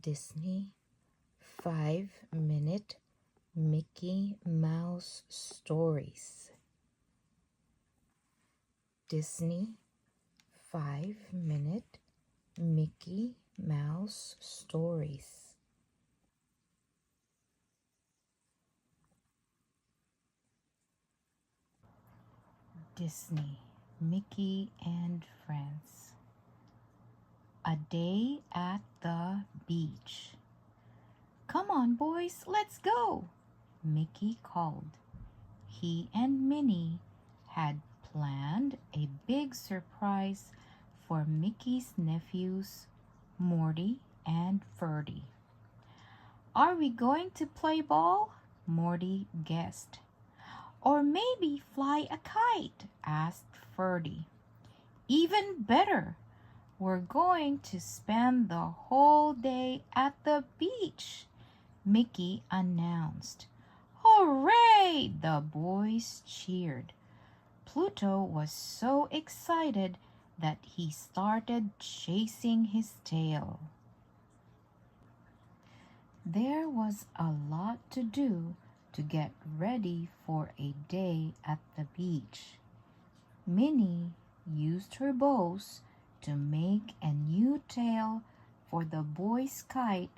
Disney 5-minute Mickey Mouse stories. Disney 5-minute Mickey Mouse stories. Disney, Mickey and Friends. A day at the beach. "Come on, boys, let's go," Mickey called. He and Minnie had planned a big surprise for Mickey's nephews, Morty and Ferdy. "Are we going to play ball?" Morty guessed. "Or maybe fly a kite?" asked Ferdy. "Even better! We're going to spend the whole day at the beach," Mickey announced. "Hooray!" the boys cheered. Pluto was so excited that he started chasing his tail. There was a lot to do to get ready for a day at the beach. Minnie used her bows to make a new tail for the boy's kite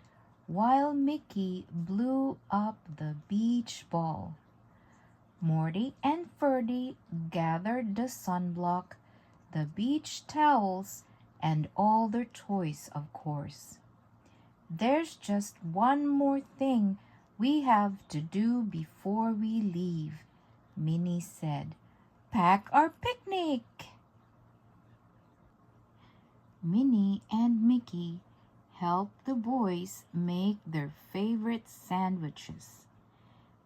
while Mickey blew up the beach ball. Morty and Ferdy gathered the sunblock, the beach towels, and all their toys, of course. "There's just one more thing we have to do before we leave," Minnie said. "Pack our picnic." Minnie and Mickey helped the boys make their favorite sandwiches.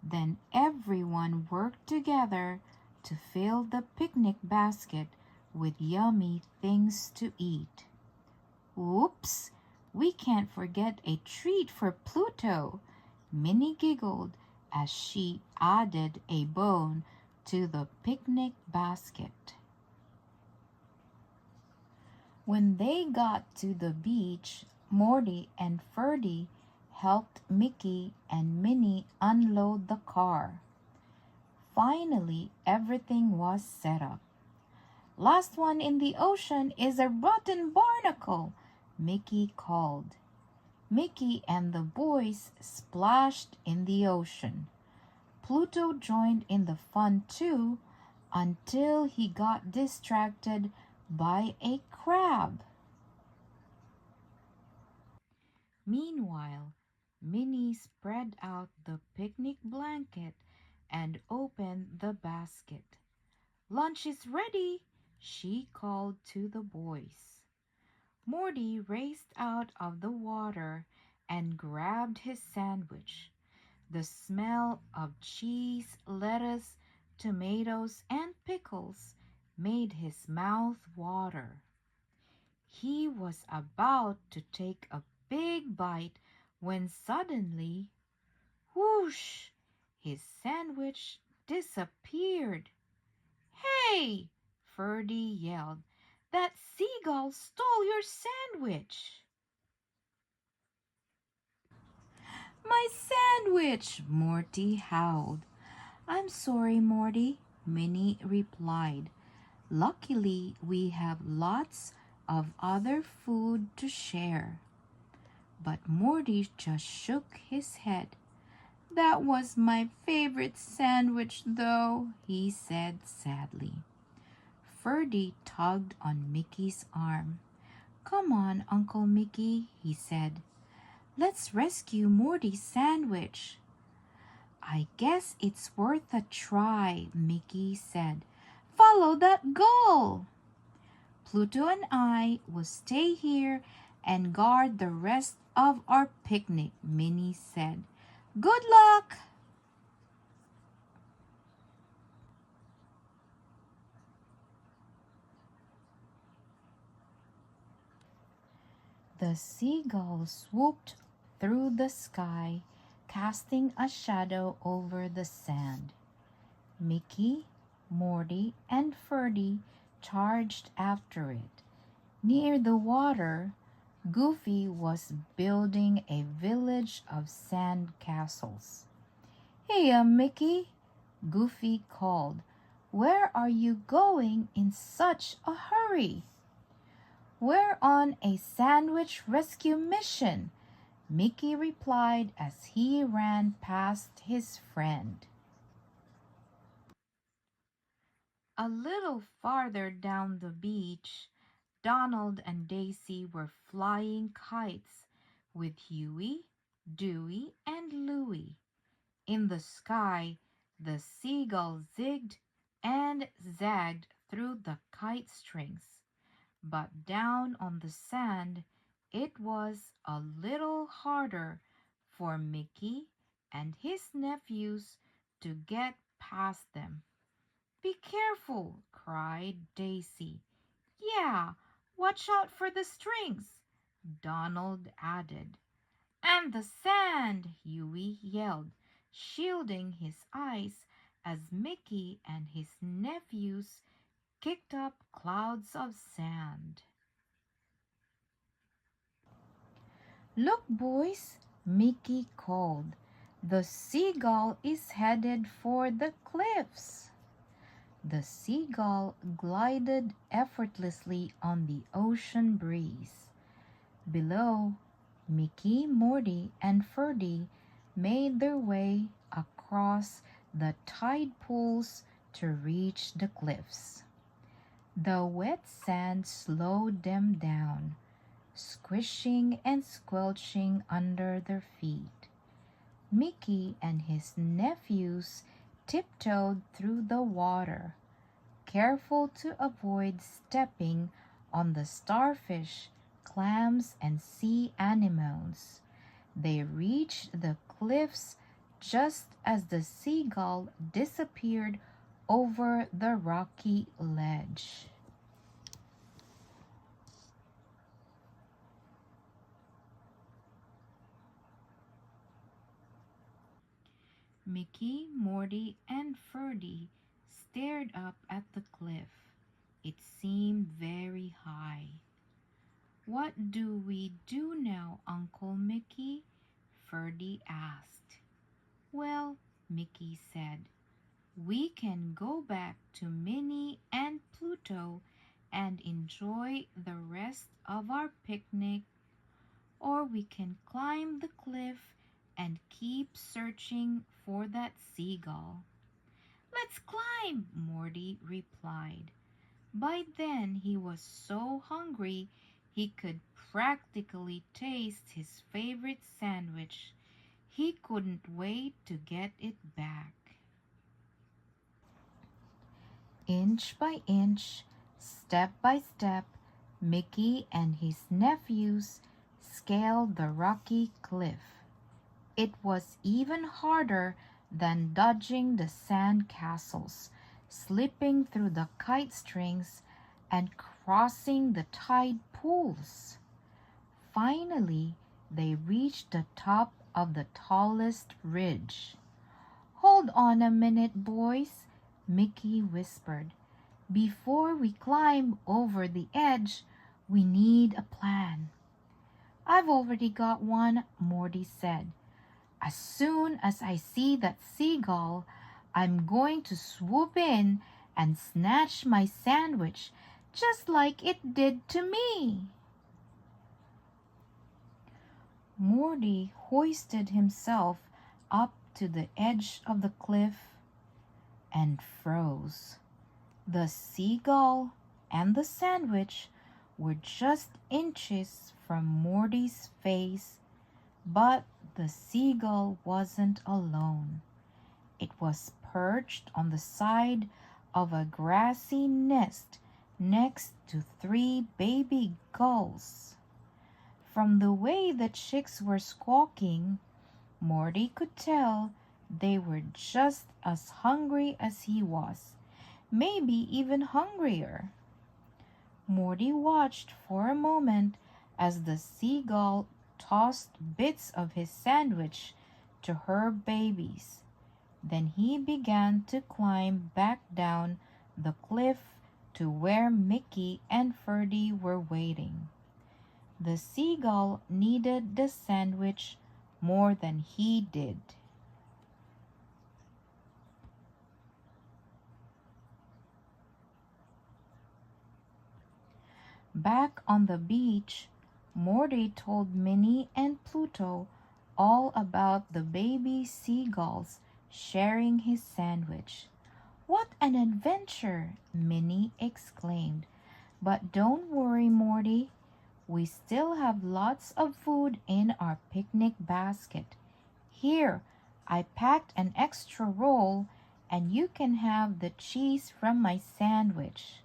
Then everyone worked together to fill the picnic basket with yummy things to eat. "Oops! We can't forget a treat for Pluto," Minnie giggled as she added a bone to the picnic basket. When they got to the beach, Morty and Ferdy helped Mickey and Minnie unload the car. Finally, everything was set up. "Last one in the ocean is a rotten barnacle," Mickey called. Mickey and the boys splashed in the ocean. Pluto joined in the fun too until he got distracted by a crab. Meanwhile, Minnie spread out the picnic blanket and opened the basket. "Lunch is ready," she called to the boys. Morty raced out of the water and grabbed his sandwich. The smell of cheese, lettuce, tomatoes, and pickles made his mouth water. He was about to take a big bite when suddenly, whoosh, his sandwich disappeared. "Hey!" Ferdy yelled. "That seagull stole your sandwich!" "My sandwich!" Morty howled. "I'm sorry, Morty," Minnie replied. "Luckily, we have lots of other food to share." But Morty just shook his head. "That was my favorite sandwich, though," he said sadly. Ferdy tugged on Mickey's arm. "Come on, Uncle Mickey," he said. "Let's rescue Morty's sandwich." "I guess it's worth a try," Mickey said. "Follow that gull." "Pluto and I will stay here and guard the rest of our picnic," Minnie said. "Good luck!" The seagull swooped through the sky, casting a shadow over the sand. Mickey, Morty, and Ferdy charged after it. Near the water, Goofy was building a village of sand castles. Hey, Mickey, Goofy called. Where are you going in such a hurry? We're on a sandwich rescue mission, Mickey replied as he ran past his friend. A little farther down the beach, Donald and Daisy were flying kites with Huey, Dewey, and Louie. In the sky, the seagull zigged and zagged through the kite strings, but down on the sand it was a little harder for Mickey and his nephews to get past them. Be careful, cried Daisy. Yeah, watch out for the strings, Donald added. And the sand, Huey yelled, shielding his eyes as Mickey and his nephews kicked up clouds of sand. Look, boys, Mickey called. The seagull is headed for the cliffs. The seagull glided effortlessly on the ocean breeze. Below, Mickey, Morty, and Ferdy made their way across the tide pools to reach the cliffs. The wet sand slowed them down, squishing and squelching under their feet. Mickey and his nephews tiptoed through the water, careful to avoid stepping on the starfish, clams, and sea anemones. They reached the cliffs just as the seagull disappeared over the rocky ledge. Mickey, Morty, and Ferdy stared up at the cliff. It seemed very high. What do we do now, Uncle Mickey? Ferdy asked. Well, Mickey said, we can go back to Minnie and Pluto and enjoy the rest of our picnic, or we can climb the cliff and keep searching for that seagull. Let's climb, Morty replied. By then he was so hungry he could practically taste his favorite sandwich. He couldn't wait to get it back. Inch by inch, step by step, Mickey and his nephews scaled the rocky cliff. It was even harder than dodging the sand castles, slipping through the kite strings, and crossing the tide pools. Finally, they reached the top of the tallest ridge. Hold on a minute, boys, Mickey whispered. Before we climb over the edge, we need a plan. I've already got one, Morty said. As soon as I see that seagull, I'm going to swoop in and snatch my sandwich, just like it did to me. Morty hoisted himself up to the edge of the cliff and froze. The seagull and the sandwich were just inches from Morty's face, but the seagull wasn't alone. It was perched on the side of a grassy nest next to three baby gulls. From the way the chicks were squawking, Morty could tell they were just as hungry as he was, maybe even hungrier. Morty watched for a moment as the seagull tossed bits of his sandwich to her babies. Then he began to climb back down the cliff to where Mickey and Ferdy were waiting. The seagull needed the sandwich more than he did. Back on the beach, Morty told Minnie and Pluto all about the baby seagulls sharing his sandwich. "What an adventure!" Minnie exclaimed. "But don't worry, Morty. We still have lots of food in our picnic basket. Here, I packed an extra roll, and you can have the cheese from my sandwich."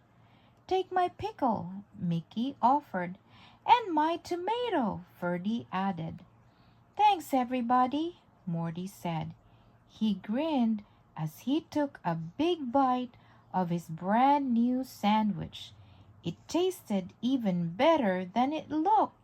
"Take my pickle," Mickey offered. "And my tomato," Ferdy added. "Thanks, everybody," Morty said. He grinned as he took a big bite of his brand new sandwich. It tasted even better than it looked.